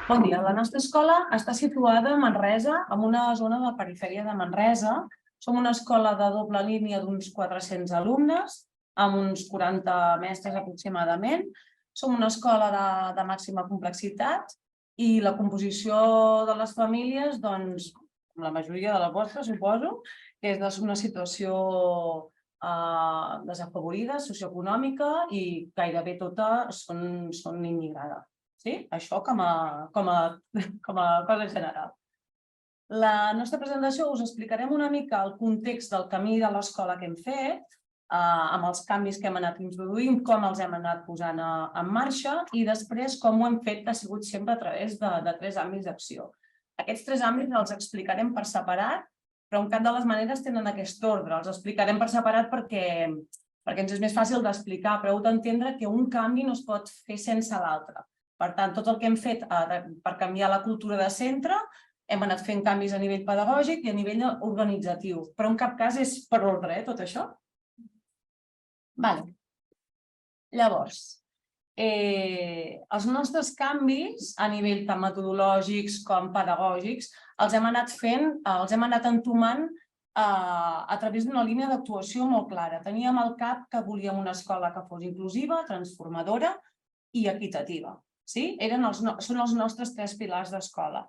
Bon dia. La nostra escola està situada a Manresa, en una zona de la perifèria de Manresa. Som una escola de doble línia d'uns 400 alumnes, amb uns 40 mestres aproximadament. Som una escola de màxima complexitat i la composició de les famílies, doncs, la majoria de les vostres, suposo, que és d'una situació desafavorida, socioeconòmica, i gairebé tota són immigrades. Sí? Això com a cosa general. La nostra presentació us explicarem una mica el context del camí de l'escola que hem fet, amb els canvis que hem anat introduint, com els hem anat posant en marxa i després com ho hem fet, que ha sigut sempre a través de 3 àmbits d'acció. Aquests 3 àmbits els explicarem per separat, però en cap de les maneres tenen aquest ordre. Els explicarem per separat perquè ens és més fàcil d'explicar, però heu d'entendre que un canvi no es pot fer sense l'altre. Per tant, tot el que hem fet per canviar la cultura de centre, hem anat fent canvis a nivell pedagògic i a nivell organitzatiu, però en cap cas és per ordre, tot això. Llavors, els nostres canvis a nivell tant metodològics com pedagògics els hem anat fent, els hem anat entomant a través d'una línia d'actuació molt clara. Teníem al cap que volíem una escola que fos inclusiva, transformadora i equitativa. Són els nostres 3 pilars d'escola.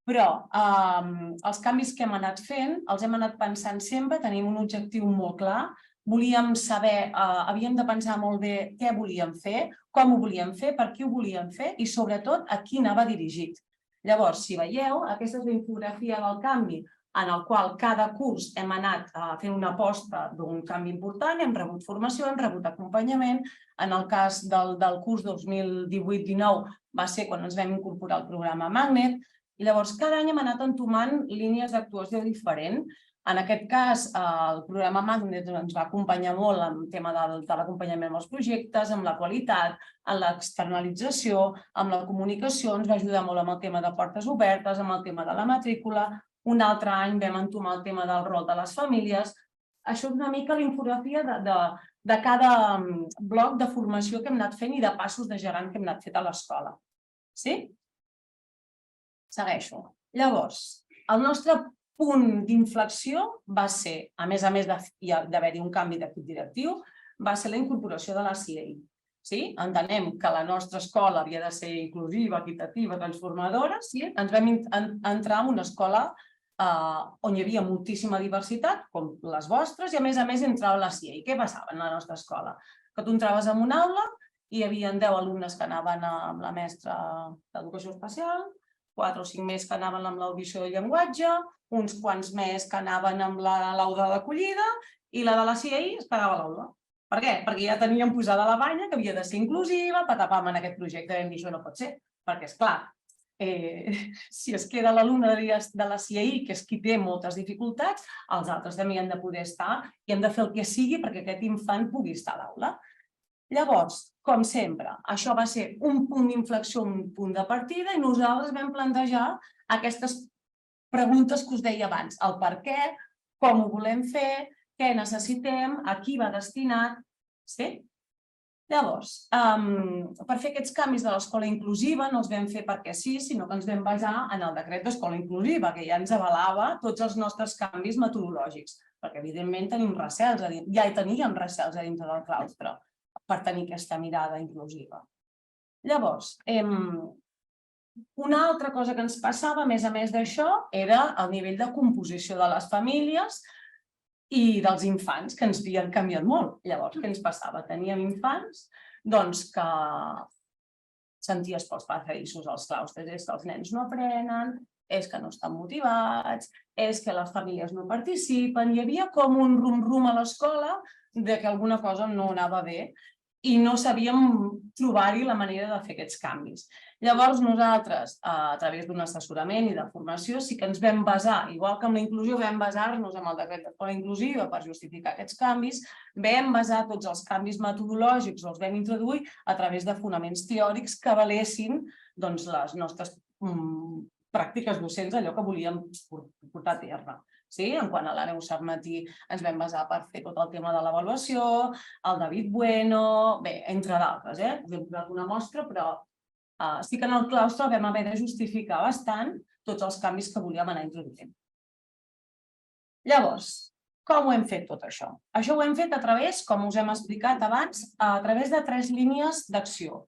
Però els canvis que hem anat fent els hem anat pensant sempre, tenim un objectiu molt clar, volíem saber, havíem de pensar molt bé què volíem fer, com ho volíem fer, per qui ho volíem fer i sobretot a qui anava dirigit. Llavors, si veieu, aquesta és la infografia del canvi, en el qual cada curs hem anat fent una aposta d'un canvi important, hem rebut formació, hem rebut acompanyament. En el cas del curs 2018-19 va ser quan ens vam incorporar al programa Magnet. I llavors, cada any hem anat entomant línies d'actuació diferent. En aquest cas, el programa Magnet ens va acompanyar molt en el tema de l'acompanyament als projectes, amb la qualitat, en l'externalització, amb la comunicació, ens va ajudar molt amb el tema de portes obertes, amb el tema de la matrícula. Un altre any vam entomar el tema del rol de les famílies. Això és una mica la infografia de cada bloc de formació que hem anat fent i de passos de gegant que hem anat fent a l'escola. Sí? Segueixo. Llavors, el nostre punt d'inflexió va ser, a més d'haver-hi un canvi d'equip directiu, va ser la incorporació de la CIEI. Entenem que la nostra escola havia de ser inclusiva, equitativa, transformadora. Ens vam entrar en una escola on hi havia moltíssima diversitat, com les vostres, i a més entrava la CIEI. Què passava en la nostra escola? Que tu entraves en una aula i hi havia 10 alumnes que anaven amb la mestra d'educació especial, 4 o 5 més que anaven amb l'audició i llenguatge, uns quants més que anaven amb l'auda d'acollida i la de la CIEI es quedava a l'aula. Per què? Perquè ja teníem posada la banya que havia de ser inclusiva, patapam, en aquest projecte vam dir això no pot ser, perquè esclar, si es queda l'alumne de la CIEI, que és qui té moltes dificultats, els altres també han de poder estar i hem de fer el que sigui perquè aquest infant pugui estar a l'aula. Llavors, com sempre, això va ser un punt d'inflexió, un punt de partida i nosaltres vam plantejar aquestes preguntes que us deia abans. El per què, com ho volem fer, què necessitem, a qui va destinat. Llavors, per fer aquests canvis de l'escola inclusiva no els vam fer perquè sí, sinó que ens vam basar en el decret d'escola inclusiva, que ja ens avalava tots els nostres canvis metodològics, perquè evidentment tenim recels, ja hi teníem recels a dintre del claustre per tenir aquesta mirada inclusiva. Llavors, una altra cosa que ens passava, a més d'això, era el nivell de composició de les famílies i dels infants, que ens havien canviat molt. Llavors, què ens passava? Teníem infants que senties pels passadissos als claustres, és que els nens no aprenen, és que no estan motivats, és que les famílies no participen. Hi havia com un rum-rum a l'escola de que alguna cosa no anava bé i no sabíem trobar-hi la manera de fer aquests canvis. Llavors nosaltres, a través d'un assessorament i de formació, sí que ens vam basar, igual que amb la inclusió vam basar-nos en el decret d'escola inclusiva per justificar aquests canvis, vam basar tots els canvis metodològics, els vam introduir a través de fonaments teòrics que avalessin les nostres pràctiques docents, allò que volíem portar a terme. En quant a la Neus Sarmatí ens vam basar per fer tot el tema de l'avaluació, el David Bueno, bé, entre d'altres. Us hem posat una mostra, però Sí que en el claustre vam haver de justificar bastant tots els canvis que volíem anar introduint. Llavors, com ho hem fet tot això? Això ho hem fet a través, com us hem explicat abans, a través de 3 línies d'acció.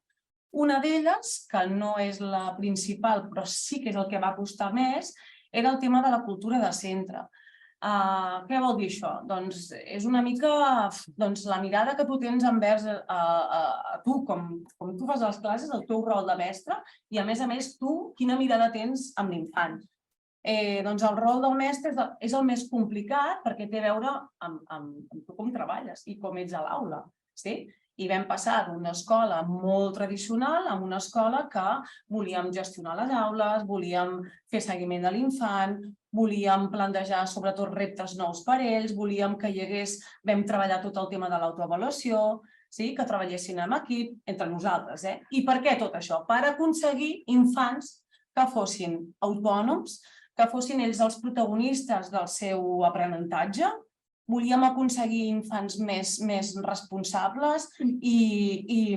Una d'elles, que no és la principal, però sí que és el que va costar més, era el tema de la cultura de centre. Què vol dir això? Doncs és una mica la mirada que tu tens envers tu, com tu fas les classes, el teu rol de mestre, i a més tu, quina mirada tens amb l'infant. Doncs el rol del mestre és el més complicat perquè té a veure amb tu com treballes i com ets a l'aula. I vam passar d'una escola molt tradicional a una escola que volíem gestionar les aules, volíem fer seguiment de l'infant, volíem plantejar sobretot reptes nous per ells, volíem que hi hagués, vam treballar tot el tema de l'autoavaluació, que treballessin en equip, entre nosaltres. I per què tot això? Per aconseguir infants que fossin autònoms, que fossin ells els protagonistes del seu aprenentatge. Volíem aconseguir infants més responsables i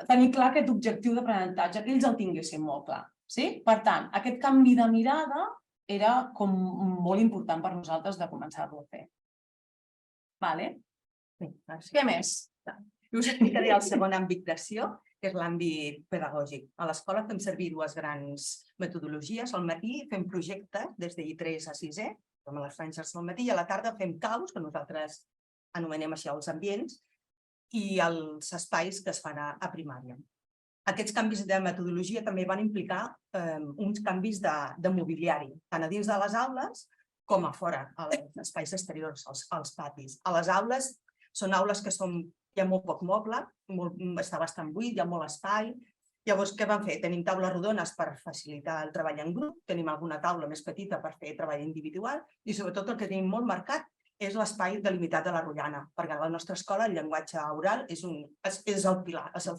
tenir clar aquest objectiu d'aprenentatge, que ells el tinguessin molt clar. Per tant, aquest canvi de mirada era com molt important per nosaltres de començar-lo a fer. Què més? Us explicaré el segon àmbit d'acció, que és l'àmbit pedagògic. A l'escola fem servir 2 grans metodologies. Al matí fem projectes des de I3 a 6è, com a les franges del matí, i a la tarda fem caus, que nosaltres anomenem així els ambients, i els espais que es fan a primària. Aquests canvis de metodologia també van implicar uns canvis de mobiliari, tant a dins de les aules com a fora, als espais exteriors, als patis. A les aules són aules que hi ha molt poc moble, està bastant buit, hi ha molt espai. Llavors, què vam fer? Tenim taules rodones per facilitar el treball en grup, tenim alguna taula més petita per fer treball individual i sobretot el que tenim molt marcat és l'espai delimitat de la rotllana, perquè a la nostra escola el llenguatge oral és el pilar, és el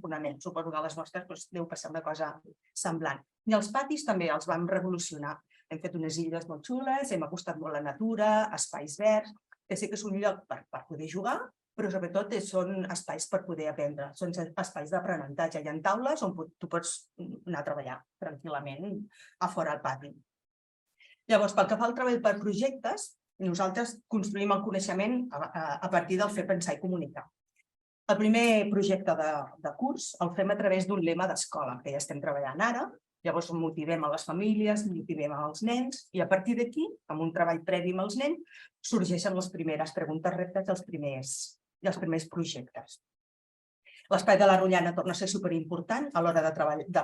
fonament. Suposo que a les nostres deu passar una cosa semblant. I els patis també els vam revolucionar. Hem fet unes illes molt xules, hem acostat molt la natura, espais verds, que sé que és un lloc per poder jugar, però sobretot són espais per poder aprendre, són espais d'aprenentatge. Hi ha taules on tu pots anar a treballar tranquil·lament a fora al pati. Llavors, pel que fa al treball per projectes, nosaltres construïm el coneixement a partir del fer, pensar i comunicar. El primer projecte de curs el fem a través d'un lema d'escola, que ja estem treballant ara. Llavors motivem a les famílies, motivem als nens i a partir d'aquí, amb un treball previ amb els nens, sorgeixen les primeres preguntes reptes i els primers projectes. L'espai de la rotllana torna a ser superimportant a l'hora de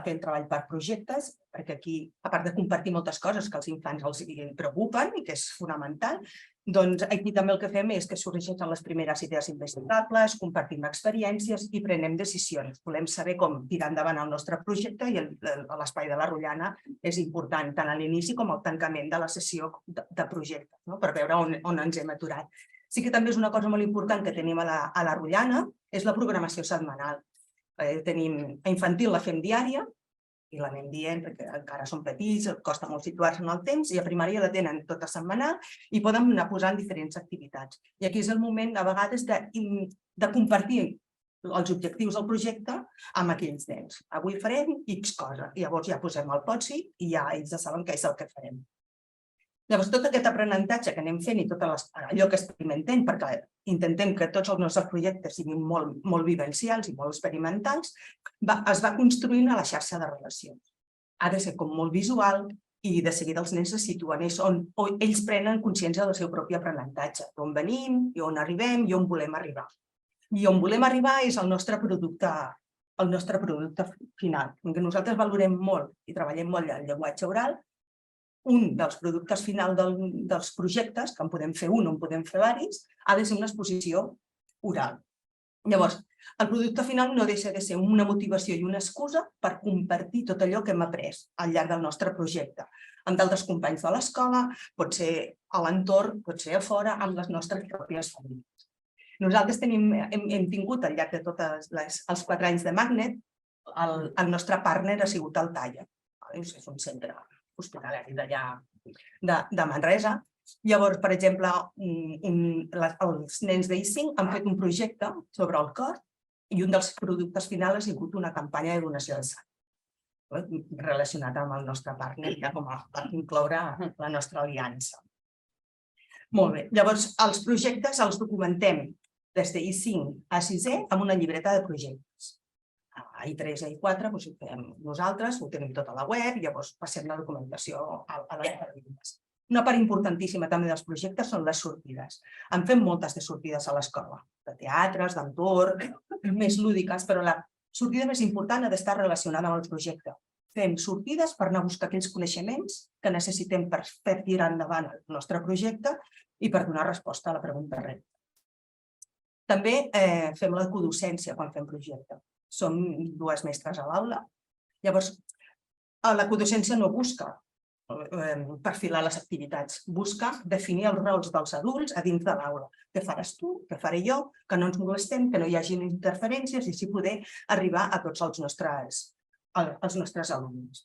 fer el treball per projectes, perquè aquí, a part de compartir moltes coses que als infants els preocupen i que és fonamental, doncs aquí també el que fem és que sorgeixen les primeres idees investigables, compartim experiències i prenem decisions. Volem saber com tirar endavant el nostre projecte i l'espai de la rotllana és important tant a l'inici com al tancament de la sessió de projecte, per veure on ens hem aturat. Sí que també és una cosa molt important que tenim a la rotllana, és la programació setmanal. Tenim a infantil la fem diària, i l'anem dient perquè encara són petits, costa molt situar-se en el temps, i a primària la tenen tota setmanal i poden anar posant diferents activitats. I aquí és el moment, a vegades, de compartir els objectius del projecte amb aquells nens. Avui farem X cosa, i llavors ja posem el POTSI i ja ells ja saben què és el que farem. Llavors, tot aquest aprenentatge que anem fent i tot allò que experimentem, perquè intentem que tots els nostres projectes siguin molt vivencials i molt experimentals, es va construint a la xarxa de relacions. Ha de ser com molt visual i de seguida els nens se situen, on ells prenen consciència del seu propi aprenentatge, d'on venim, i on arribem i on volem arribar. I on volem arribar és el nostre producte final. Nosaltres valorem molt i treballem molt el llenguatge oral. Un dels productes final dels projectes, que en podem fer un o en podem fer diversos, ha de ser una exposició oral. Llavors, el producte final no deixa de ser una motivació i una excusa per compartir tot allò que hem après al llarg del nostre projecte, amb d'altres companys de l'escola, pot ser a l'entorn, pot ser a fora, amb les nostres pròpies famílies. Nosaltres hem tingut al llarg de tots els 4 anys de Magnet, el nostre partner ha sigut el Talla. És un centre hospitalari d'allà de Manresa. Llavors, per exemple, els nens d'I5 han fet un projecte sobre el cor I un dels productes finals ha sigut una campanya de donació de sang, relacionada amb el nostre partner, ja com per incloure la nostra aliança. Molt bé, llavors els projectes els documentem des de I5 a 6è amb una llibreta de projectes. A I3 i I4 ho fem nosaltres, ho tenim tot a la web, llavors passem la documentació a les llibretes. Una part importantíssima també dels projectes són les sortides. En fem moltes de sortides a l'escola, de teatres, d'entorn, més lúdiques, però la sortida més important ha d'estar relacionada amb el projecte. Fem sortides per anar a buscar aquells coneixements que necessitem per fer tirar endavant el nostre projecte i per donar resposta a la pregunta repte. També fem la codocència quan fem projecte. Som 2 mestres a l'aula. Llavors, la codocència no busca perfilar les activitats, busca definir els rols dels adults a dins de l'aula. Què faràs tu, què faré jo, que no ens molestem, que no hi hagi interferències i així poder arribar a tots els nostres alumnes.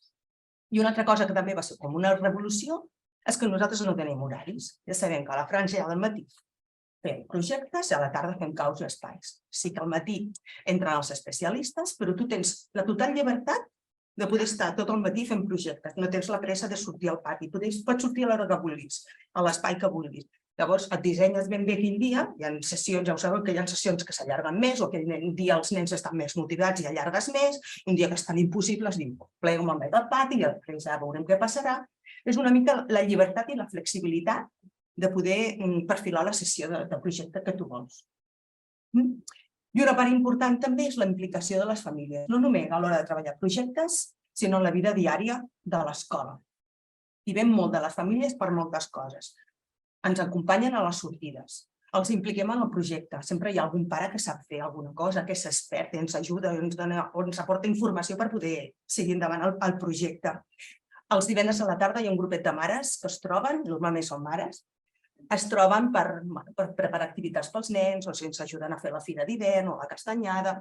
I una altra cosa que també va ser com una revolució és que nosaltres no tenim horaris. Ja sabem que a la França al matí fem projectes i a la tarda fem caus i espais. Sí que al matí entren els especialistes, però tu tens la total llibertat de poder estar tot el matí fent projectes. No tens la pressa de sortir al pati. Pots sortir a l'hora que vulguis, a l'espai que vulguis. Llavors, et dissenyes ben bé quin dia. Hi ha sessions, ja ho sabeu, que hi ha sessions que s'allarguen més, o aquell dia els nens estan més motivats i allargues més, un dia que estan impossibles, diu, plego me'n vaig al pati i després ja veurem què passarà. És una mica la llibertat i la flexibilitat de poder perfilar la sessió de projecte que tu vols. I una part important també és la implicació de les famílies, no només a l'hora de treballar projectes, sinó en la vida diària de l'escola. I ven molt de les famílies per moltes coses. Ens acompanyen a les sortides, els impliquem en el projecte. Sempre hi ha algun pare que sap fer alguna cosa, que és expert, ens ajuda, ens aporta informació per poder seguir endavant el projecte. Els divendres a la tarda hi ha un grupet de mares que es troben, normalment són mares, es troben per preparar activitats pels nens, o ens ajuden a fer la fira d'hivern o la castanyada,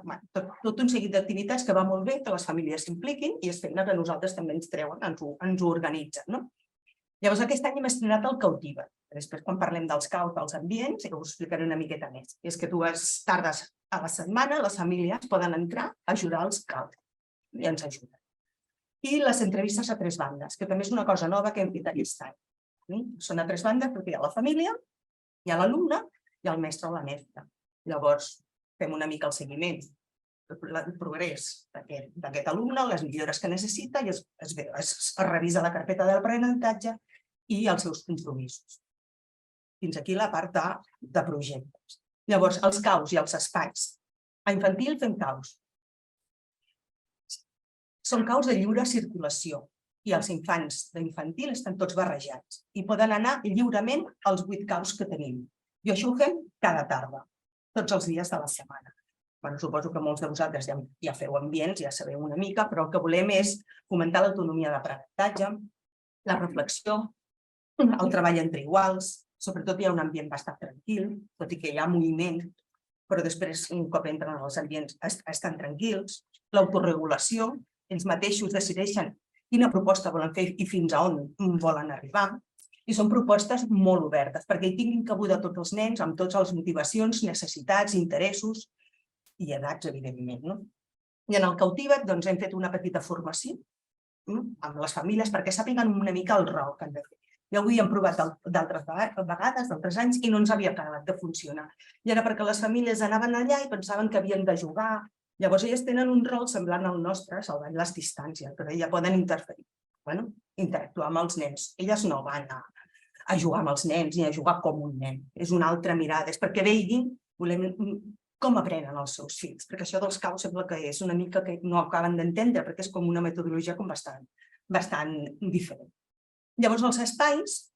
tot un seguit d'activitats que va molt bé, que les famílies s'impliquin i és feina que nosaltres també ens treuen, ens ho organitzen. Llavors aquest any hem estrenat el Cautiva. Després quan parlem dels caus, dels ambients, us explicaré una miqueta més. És que 2 tardes a la setmana les famílies poden entrar a ajudar als caus i ens ajuden. I les entrevistes a 3 bandes, que també és una cosa nova que hem fet aquest any. Són a 3 bandes perquè hi ha la família, hi ha l'alumne i el mestre o la mestra. Llavors fem una mica el seguiment, el progrés d'aquest alumne, les millores que necessita i es revisa la carpeta d'aprenentatge i els seus compromisos. Fins aquí la part de projectes. Llavors, els caus i els espais. A infantil fem caus. Són caus de lliure circulació. I els infants d'infantil estan tots barrejats i poden anar lliurement als 8 caus que tenim. I això ho fem cada tarda, tots els dies de la setmana. Suposo que molts de vosaltres ja feu ambients, ja sabeu una mica, però el que volem és fomentar l'autonomia d'aprenentatge, la reflexió, el treball entre iguals, sobretot hi ha un ambient bastant tranquil, tot i que hi ha moviment, però després, un cop entren als ambients, estan tranquils, l'autoregulació, ells mateixos decideixen quina proposta volen fer i fins a on volen arribar. I són propostes molt obertes, perquè hi tinguin cabuda tots els nens amb totes les motivacions, necessitats, interessos i edats, evidentment. I en el Cautiva't hem fet una petita formació amb les famílies perquè sàpiguen una mica el rol que han de fer. Ja ho havíem provat d'altres vegades, d'altres anys, i no ens havia acabat de funcionar. I era perquè les famílies anaven allà i pensaven que havien de jugar. Llavors, elles tenen un rol semblant al nostre, salvant les distàncies, però ja poden interferir, interactuar amb els nens. Elles no van a jugar amb els nens ni a jugar com un nen. És una altra mirada, és perquè veguin com aprenen els seus fills, perquè això dels caus sembla que és una mica que no acaben d'entendre, perquè és com una metodologia bastant diferent. Llavors, els espais,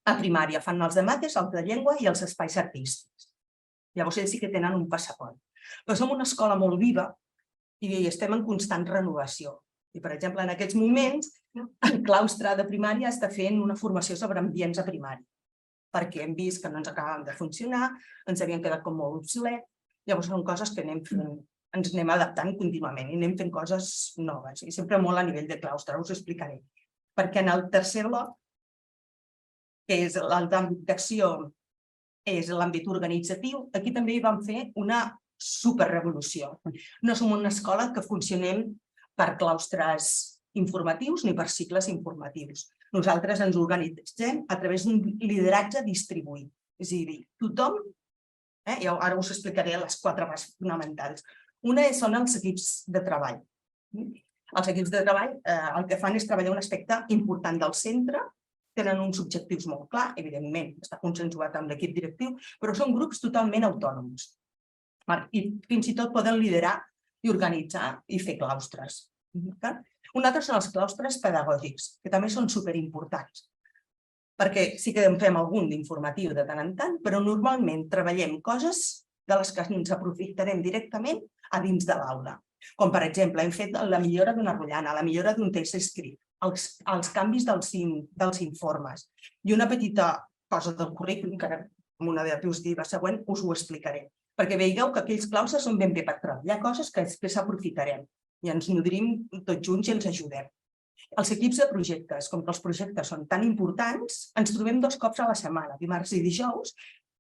a primària fan els de mates, els de llengua i els espais artístics. Llavors, ells sí que tenen un passaport. Però som una escola molt viva i estem en constant renovació. I, per exemple, en aquests moments, el claustre de primària està fent una formació sobre ambients a primària, perquè hem vist que no ens acabaven de funcionar, ens havien quedat com molt obsolets. Llavors, són coses que ens anem adaptant contínuament i anem fent coses noves, i sempre molt a nivell de claustre, us ho explicaré. Perquè en el tercer bloc, que és l'àmbit d'acció, és l'àmbit organitzatiu, aquí també hi vam fer una superrevolució. No som una escola que funcionem per claustres informatius ni per cicles informatius. Nosaltres ens organitzem a través d'un lideratge distribuït. És a dir, tothom, i ara us explicaré les 4 bases fonamentals. Una són els equips de treball. Els equips de treball el que fan és treballar un aspecte important del centre, tenen uns objectius molt clars, evidentment, està consensuat amb l'equip directiu, però són grups totalment autònoms. I fins i tot poden liderar i organitzar i fer claustres. Un altre són els claustres pedagògics, que també són superimportants, perquè sí que en fem algun d'informatiu de tant en tant, però normalment treballem coses de les que ens aprofitarem directament a dins de l'aula. Com, per exemple, hem fet la millora d'una rotllana, la millora d'un text escrit, els canvis dels informes. I una petita cosa del currículum, que ara en una diapositiva següent us ho explicaré, perquè veieu que aquells claustres són ben bé per treballar coses que després aprofitarem i ens nodrim tots junts i ens ajudem. Els equips de projectes, com que els projectes són tan importants, ens trobem 2 cops a la setmana, dimarts i dijous,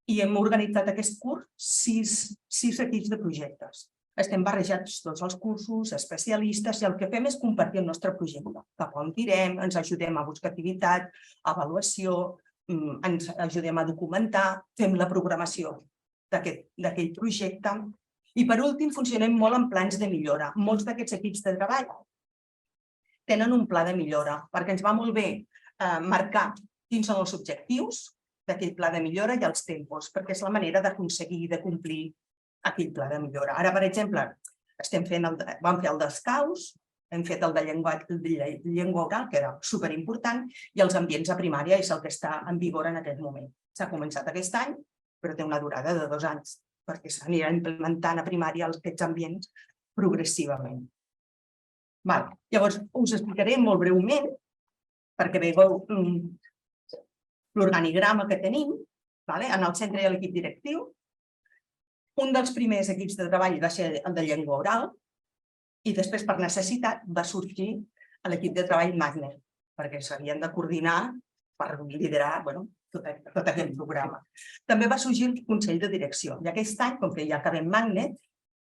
i hem organitzat aquest curs 6 equips de projectes. Estem barrejats tots els cursos, especialistes, i el que fem és compartir el nostre projecte. Cap on tirem, ens ajudem a buscar activitat, avaluació, ens ajudem a documentar, fem la programació d'aquell projecte. I per últim, funcionem molt en plans de millora. Molts d'aquests equips de treball tenen un pla de millora, perquè ens va molt bé marcar quins són els objectius d'aquell pla de millora i els tempos, perquè és la manera d'aconseguir i de complir aquell pla de millora. Ara, per exemple, vam fer el dels CAUs, hem fet el de llengua oral, que era superimportant, i els ambients a primària és el que està en vigor en aquest moment. S'ha començat aquest any, però té una durada de 2 anys, perquè s'anirà implementant a primària aquests ambients progressivament. Llavors, us explicaré molt breument, perquè veieu l'organigrama que tenim, en el centre i l'equip directiu. Un dels primers equips de treball va ser el de llengua oral i després, per necessitat, va sorgir l'equip de treball Magnet, perquè s'havien de coordinar per liderar tot aquest programa. També va sorgir el Consell de Direcció i aquest any, com que ja acabem Magnet,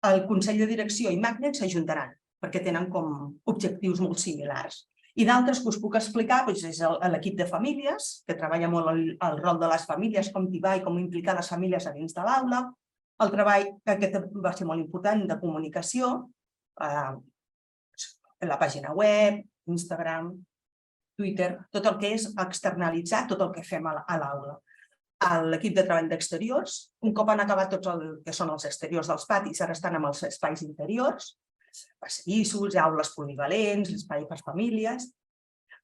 el Consell de Direcció i Magnet s'ajuntaran perquè tenen com objectius molt similars. I d'altres que us puc explicar és l'equip de famílies, que treballa molt el rol de les famílies, com tibar i com implicar les famílies a dins de l'aula. El treball, que aquest va ser molt important, de comunicació, la pàgina web, Instagram, Twitter, tot el que és externalitzar tot el que fem a l'aula. L'equip de treball d'exteriors, un cop han acabat tots el que són els exteriors dels patis, ara estan amb els espais interiors, passadissos, aules polivalents, l'espai per famílies,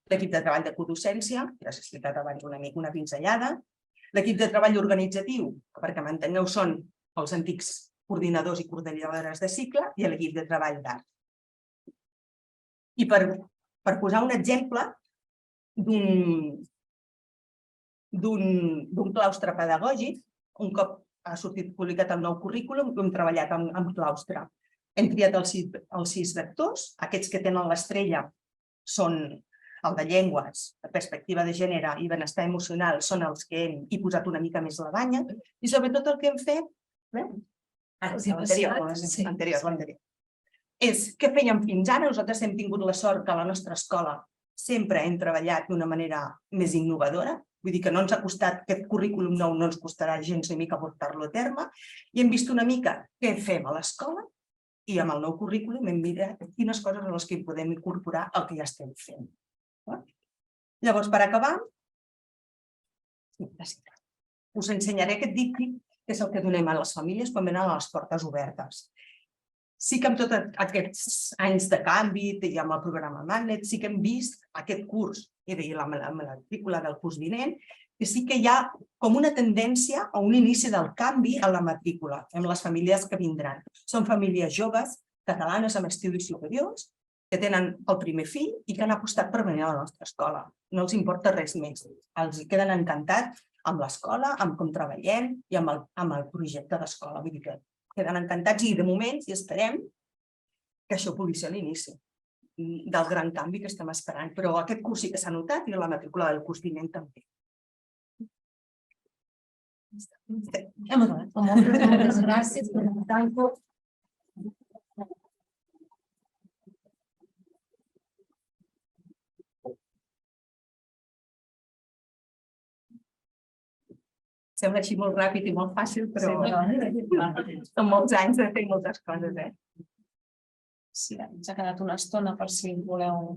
l'equip de treball de codocència, que ja s'ha explicat abans una mica, una pinzellada, l'equip de treball organitzatiu, que perquè m'enteneu són els antics coordinadors i coordinadores de cicle, i l'equip de treball d'art. I per posar un exemple d'un claustre pedagògic, un cop ha sortit publicat el nou currículum, hem treballat amb claustre. Hem triat els 6 vectors, aquests que tenen l'estrella són el de llengües, de perspectiva de gènere i benestar emocional són els que hem posat una mica més la banya, i sobretot el que hem fet, l'anterior, és què fèiem fins ara. Nosaltres hem tingut la sort que a la nostra escola sempre hem treballat d'una manera més innovadora, vull dir que no ens ha costat, aquest currículum nou no ens costarà gens ni mica portar-lo a terme, i hem vist una mica què fem a l'escola, i amb el nou currículum hem mirat quines coses en les que podem incorporar el que ja estem fent. Llavors, per acabar, us ensenyaré aquest díptic, que és el que donem a les famílies quan venen a les portes obertes. Sí que amb tots aquests anys de canvi i amb el programa Magnet, sí que hem vist aquest curs i la matrícula del curs vinent, que sí que hi ha com una tendència a un inici del canvi a la matrícula amb les famílies que vindran. Són famílies joves, catalanes amb estudis superiors, que tenen el primer fill i que han apostat per venir a la nostra escola. No els importa res més. Els queden encantats amb l'escola, amb com treballem i amb el projecte d'escola. Vull dir que queden encantats i de moment esperem que això pugui ser l'inici del gran canvi que estem esperant. Però aquest curs sí que s'ha notat i la matrícula del curs vinent també. Hem acabat. Moltes gràcies per tanco. Sembla així molt ràpid i molt fàcil, però Sí, són molts anys de fer moltes coses, sí, ens ha quedat una estona per si voleu...